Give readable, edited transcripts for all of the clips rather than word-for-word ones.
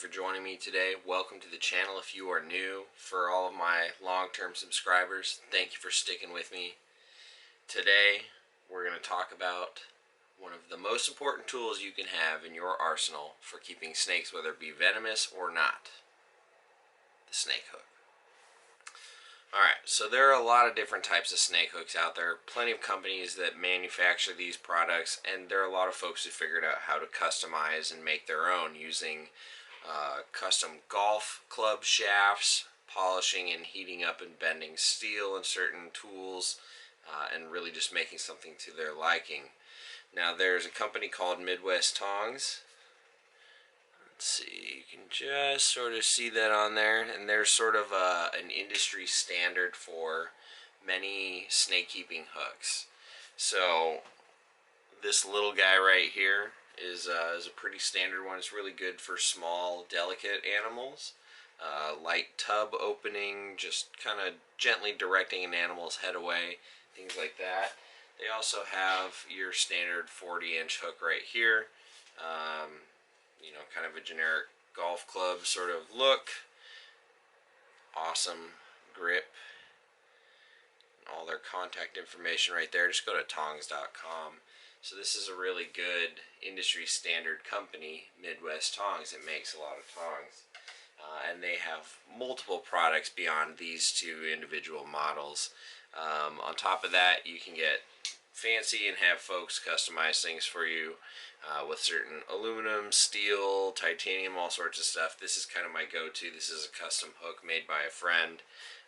for joining me today. Welcome to the channel if you are new. For all of my long-term subscribers, thank you for sticking with me. Today, we're going to talk about one of the most important tools you can have in your arsenal for keeping snakes, whether it be venomous or not, the snake hook. Alright, so there are a lot of different types of snake hooks out there. Plenty of companies that manufacture these products, and there are a lot of folks who figured out how to customize and make their own using custom golf club shafts, polishing and heating up and bending steel and certain tools, and really just making something to their liking. Now there's a company called Midwest Tongs. Let's see, you can just sort of see that on there, and they're sort of an industry standard for many snake keeping hooks. So this little guy right here is a pretty standard one. It's really good for small, delicate animals. Light tub opening, just kind of gently directing an animal's head away, things like that. They also have your standard 40-inch hook right here. You know, kind of a generic golf club sort of look. Awesome grip. All their contact information right there. Just go to tongs.com. So this is a really good industry standard company, Midwest Tongs. It makes a lot of tongs. And they have multiple products beyond these two individual models. On top of that, you can get fancy and have folks customize things for you with certain aluminum, steel, titanium, all sorts of stuff. This is kind of my go-to. This is a custom hook made by a friend.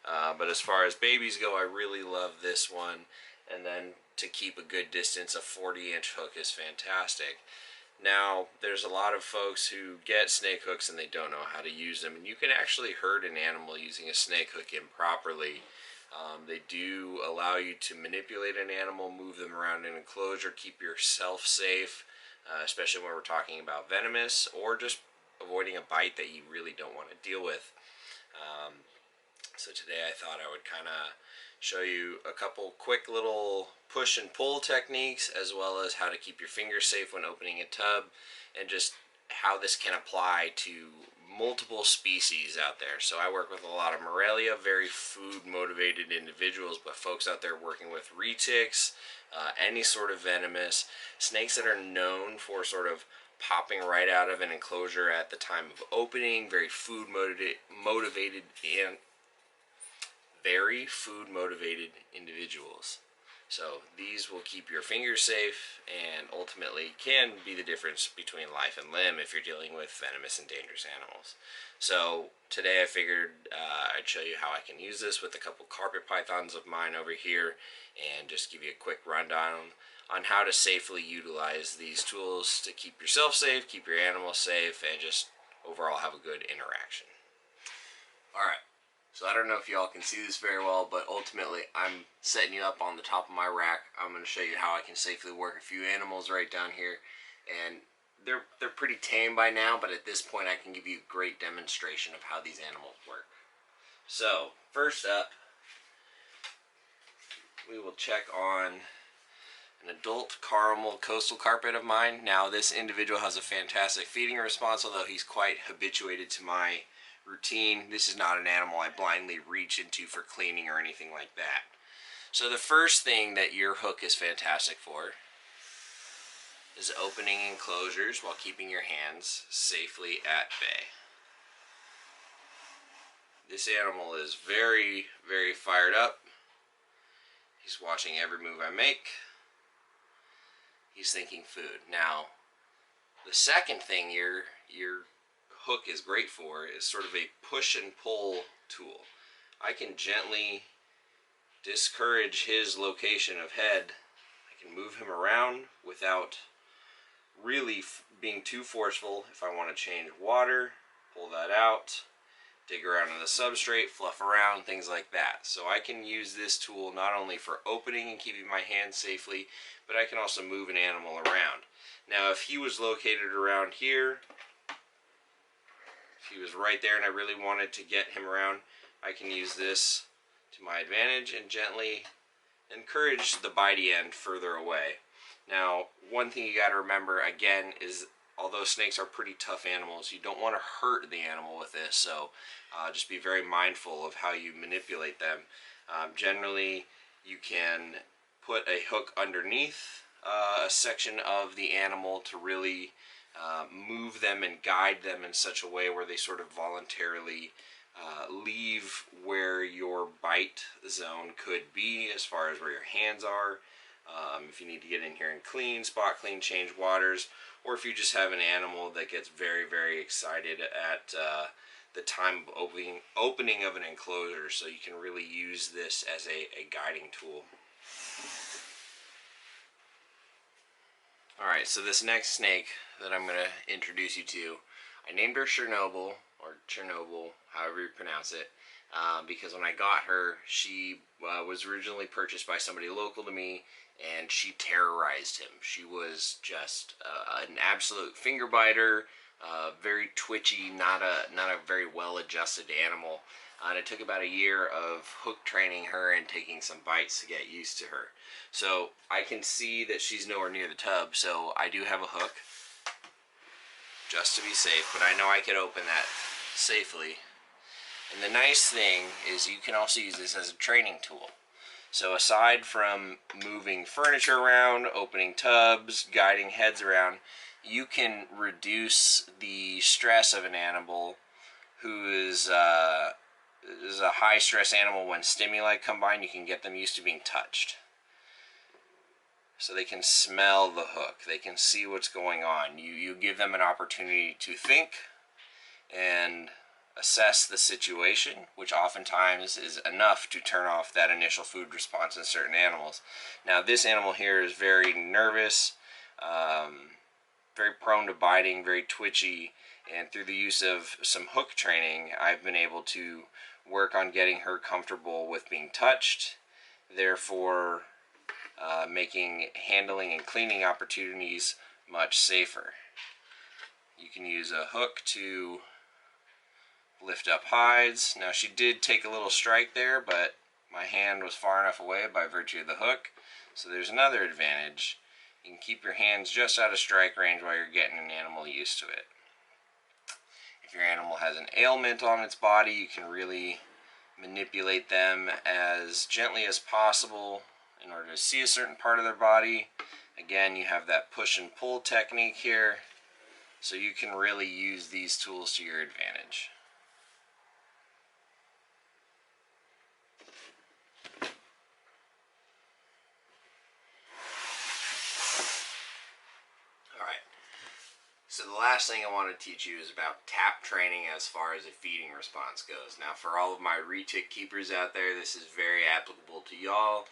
But as far as babies go, I really love this one. And then to keep a good distance, a 40-inch hook is fantastic. Now, there's a lot of folks who get snake hooks and they don't know how to use them. And you can actually hurt an animal using a snake hook improperly. They do allow you to manipulate an animal, move them around in an enclosure, keep yourself safe, especially when we're talking about venomous or just avoiding a bite that you really don't want to deal with. So today I thought I would kind of show you a couple quick little push and pull techniques, as well as how to keep your fingers safe when opening a tub, and just how this can apply to multiple species out there. So I work with a lot of Morelia, very food motivated individuals, but folks out there working with retics, any sort of venomous snakes that are known for sort of popping right out of an enclosure at the time of opening, very food motivated individuals. So these will keep your fingers safe and ultimately can be the difference between life and limb if you're dealing with venomous and dangerous animals. So today I figured I'd show you how I can use this with a couple carpet pythons of mine over here, and just give you a quick rundown on how to safely utilize these tools to keep yourself safe, keep your animals safe, and just overall have a good interaction. Alright. So I don't know if y'all can see this very well, but ultimately I'm setting you up on the top of my rack. I'm going to show you how I can safely work a few animals right down here. And they're pretty tame by now, but at this point I can give you a great demonstration of how these animals work. So first up, we will check on an adult caramel coastal carpet of mine. Now this individual has a fantastic feeding response, although he's quite habituated to my routine. This is not an animal I blindly reach into for cleaning or anything like that. So the first thing that your hook is fantastic for is opening enclosures while keeping your hands safely at bay. This animal is very, very fired up. He's watching every move I make. He's thinking food. Now, the second thing your hook is great for is sort of a push and pull tool. I can gently discourage his location of head. I can move him around without really being too forceful. If I want to change water, pull that out, dig around in the substrate, fluff around, things like that. So I can use this tool not only for opening and keeping my hands safely, but I can also move an animal around. Now if he was located around here, if he was right there and I really wanted to get him around, I can use this to my advantage and gently encourage the bitey end further away. Now, one thing you got to remember again is although snakes are pretty tough animals, you don't want to hurt the animal with this, so just be very mindful of how you manipulate them. Generally, you can put a hook underneath a section of the animal to really move them and guide them in such a way where they sort of voluntarily leave where your bite zone could be, as far as where your hands are. If you need to get in here and clean, spot clean, change waters, or if you just have an animal that gets very, very excited at the time of opening of an enclosure, so you can really use this as a guiding tool. Alright, so this next snake that I'm going to introduce you to, I named her Chernobyl, or Chernobyl, however you pronounce it, because when I got her, she was originally purchased by somebody local to me, and she terrorized him. She was just an absolute finger biter, very twitchy, not a very well adjusted animal. And it took about a year of hook training her and taking some bites to get used to her. So I can see that she's nowhere near the tub, so I do have a hook just to be safe, but I know I could open that safely. And the nice thing is you can also use this as a training tool. So aside from moving furniture around, opening tubs, guiding heads around, you can reduce the stress of an animal who is a high stress animal. When stimuli combine, you can get them used to being touched. So they can smell the hook, they can see what's going on. You give them an opportunity to think and assess the situation, which oftentimes is enough to turn off that initial food response in certain animals. Now this animal here is very nervous, very prone to biting, very twitchy, and through the use of some hook training, I've been able to work on getting her comfortable with being touched, therefore making handling and cleaning opportunities much safer. You can use a hook to lift up hides. Now she did take a little strike there, but my hand was far enough away by virtue of the hook, so there's another advantage. You can keep your hands just out of strike range while you're getting an animal used to it. If your animal has an ailment on its body, you can really manipulate them as gently as possible in order to see a certain part of their body. Again, you have that push and pull technique here, so you can really use these tools to your advantage. Alright, so the last thing I want to teach you is about tap training as far as a feeding response goes. Now for all of my retic keepers out there, this is very applicable to y'all.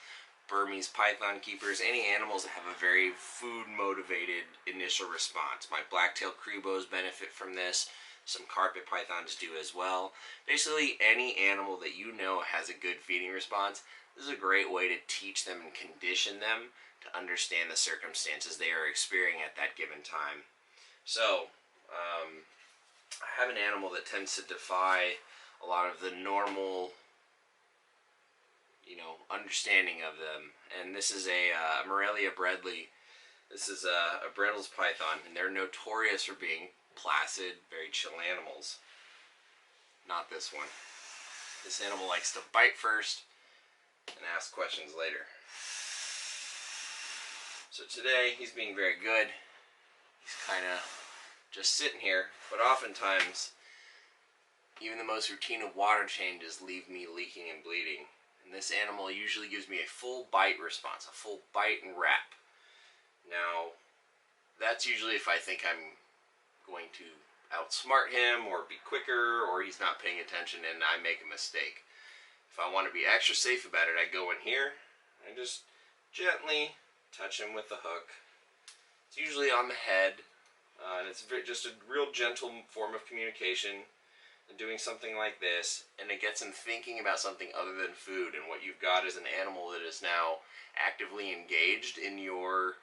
Burmese python keepers, any animals that have a very food-motivated initial response. My black-tailed cribos benefit from this. Some carpet pythons do as well. Basically, any animal that you know has a good feeding response, this is a great way to teach them and condition them to understand the circumstances they are experiencing at that given time. So, I have an animal that tends to defy a lot of the normal understanding of them, and this is a Morelia bredli. This is a Bredl's python, and they're notorious for being placid, very chill animals. Not this one. This animal likes to bite first and ask questions later. So today he's being very good. He's kind of just sitting here, but oftentimes even the most routine of water changes leave me leaking and bleeding. And this animal usually gives me a full bite response, a full bite and wrap. Now, that's usually if I think I'm going to outsmart him or be quicker, or he's not paying attention and I make a mistake. If I want to be extra safe about it, I go in here and just gently touch him with the hook. It's usually on the head, and it's just a real gentle form of communication. And doing something like this, and it gets him thinking about something other than food, and what you've got is an animal that is now actively engaged in your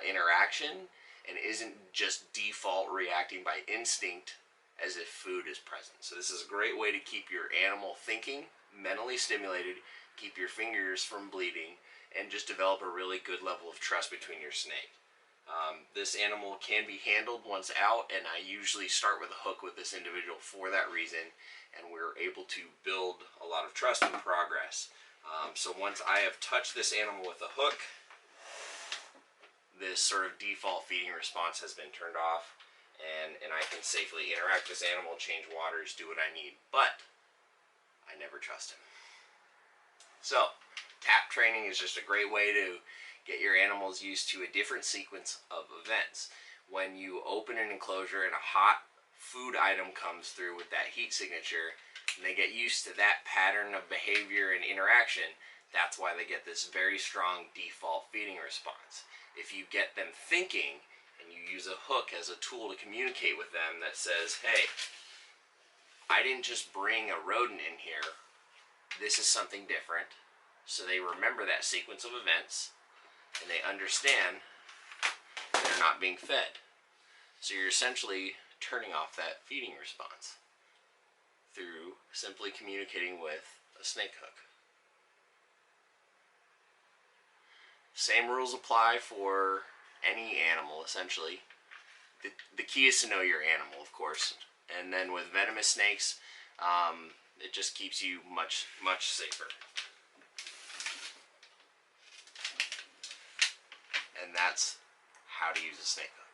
interaction and isn't just default reacting by instinct as if food is present. So this is a great way to keep your animal thinking, mentally stimulated, keep your fingers from bleeding, and just develop a really good level of trust between your snake. This animal can be handled once out, and I usually start with a hook with this individual for that reason, and we're able to build a lot of trust and progress. So once I have touched this animal with a hook, this sort of default feeding response has been turned off, and I can safely interact with this animal, change waters, do what I need. But I never trust him. So tap training is just a great way to get your animals used to a different sequence of events. When you open an enclosure and a hot food item comes through with that heat signature, and they get used to that pattern of behavior and interaction, that's why they get this very strong default feeding response. If you get them thinking and you use a hook as a tool to communicate with them that says, hey, I didn't just bring a rodent in here, this is something different, so they remember that sequence of events and they understand they're not being fed. So you're essentially turning off that feeding response through simply communicating with a snake hook. Same rules apply for any animal, essentially. The key is to know your animal, of course. And then with venomous snakes, it just keeps you much, much safer. And that's how to use a snake hook.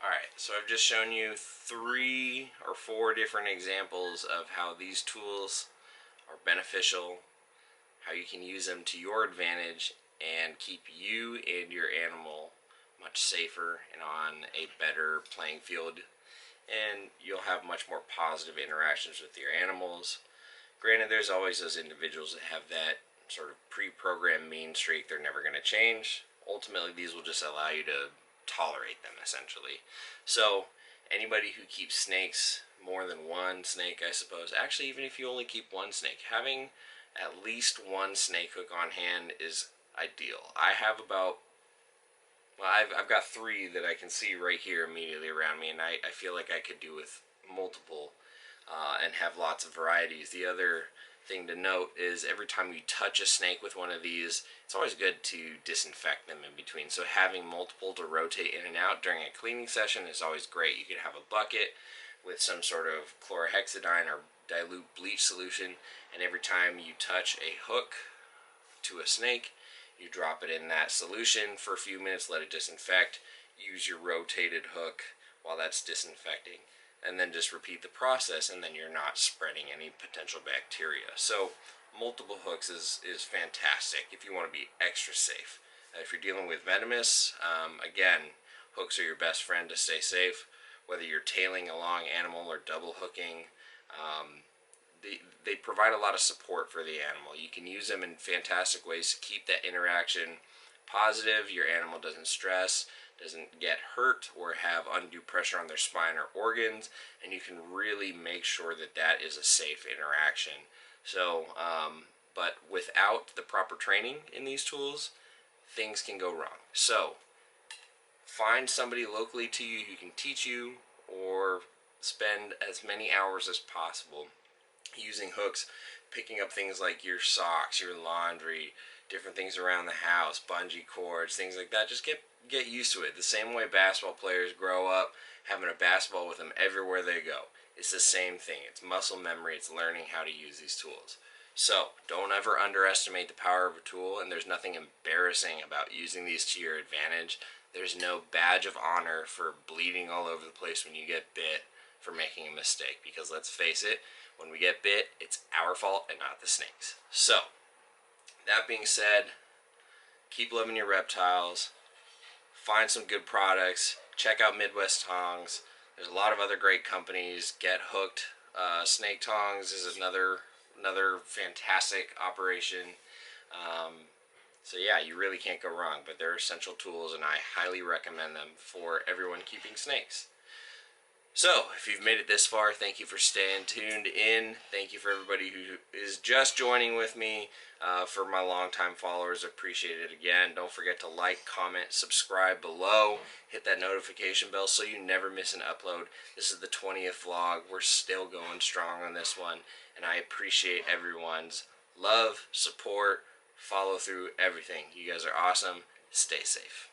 Alright, so I've just shown you 3 or 4 different examples of how these tools are beneficial, how you can use them to your advantage and keep you and your animal much safer and on a better playing field, and you'll have much more positive interactions with your animals. Granted, there's always those individuals that have that sort of pre-programmed mean streak they're never going to change. Ultimately, these will just allow you to tolerate them, essentially. So anybody who keeps snakes, more than one snake, I suppose, actually even if you only keep one snake, having at least one snake hook on hand is ideal. I have about, well, I've got 3 that I can see right here immediately around me, and I feel like I could do with multiple and have lots of varieties. The other thing to note is every time you touch a snake with one of these, it's always good to disinfect them in between. So having multiple to rotate in and out during a cleaning session is always great. You could have a bucket with some sort of chlorhexidine or dilute bleach solution, and every time you touch a hook to a snake, you drop it in that solution for a few minutes, let it disinfect, use your rotated hook while that's disinfecting, and then just repeat the process, and then you're not spreading any potential bacteria. So multiple hooks is fantastic if you want to be extra safe. If you're dealing with venomous, again, hooks are your best friend to stay safe. Whether you're tailing a long animal or double hooking, they provide a lot of support for the animal. You can use them in fantastic ways to keep that interaction positive. Your animal doesn't stress, doesn't get hurt or have undue pressure on their spine or organs, and you can really make sure that that is a safe interaction. So, but without the proper training in these tools, things can go wrong. So, find somebody locally to you who can teach you, or spend as many hours as possible using hooks, picking up things like your socks, your laundry, different things around the house, bungee cords, things like that. Just get used to it. The same way basketball players grow up having a basketball with them everywhere they go. It's the same thing. It's muscle memory. It's learning how to use these tools. So don't ever underestimate the power of a tool, and there's nothing embarrassing about using these to your advantage. There's no badge of honor for bleeding all over the place when you get bit for making a mistake, because let's face it, when we get bit, it's our fault and not the snake's. So, that being said, keep loving your reptiles, find some good products, check out Midwest Tongs. There's a lot of other great companies. Get Hooked Snake Tongs is another fantastic operation. So yeah, you really can't go wrong, but they're essential tools, and I highly recommend them for everyone keeping snakes. So, if you've made it this far, thank you for staying tuned in. Thank you for everybody who is just joining with me. For my longtime followers, appreciate it again. Don't forget to like, comment, subscribe below. Hit that notification bell so you never miss an upload. This is the 20th vlog. We're still going strong on this one, and I appreciate everyone's love, support, follow through, everything. You guys are awesome. Stay safe.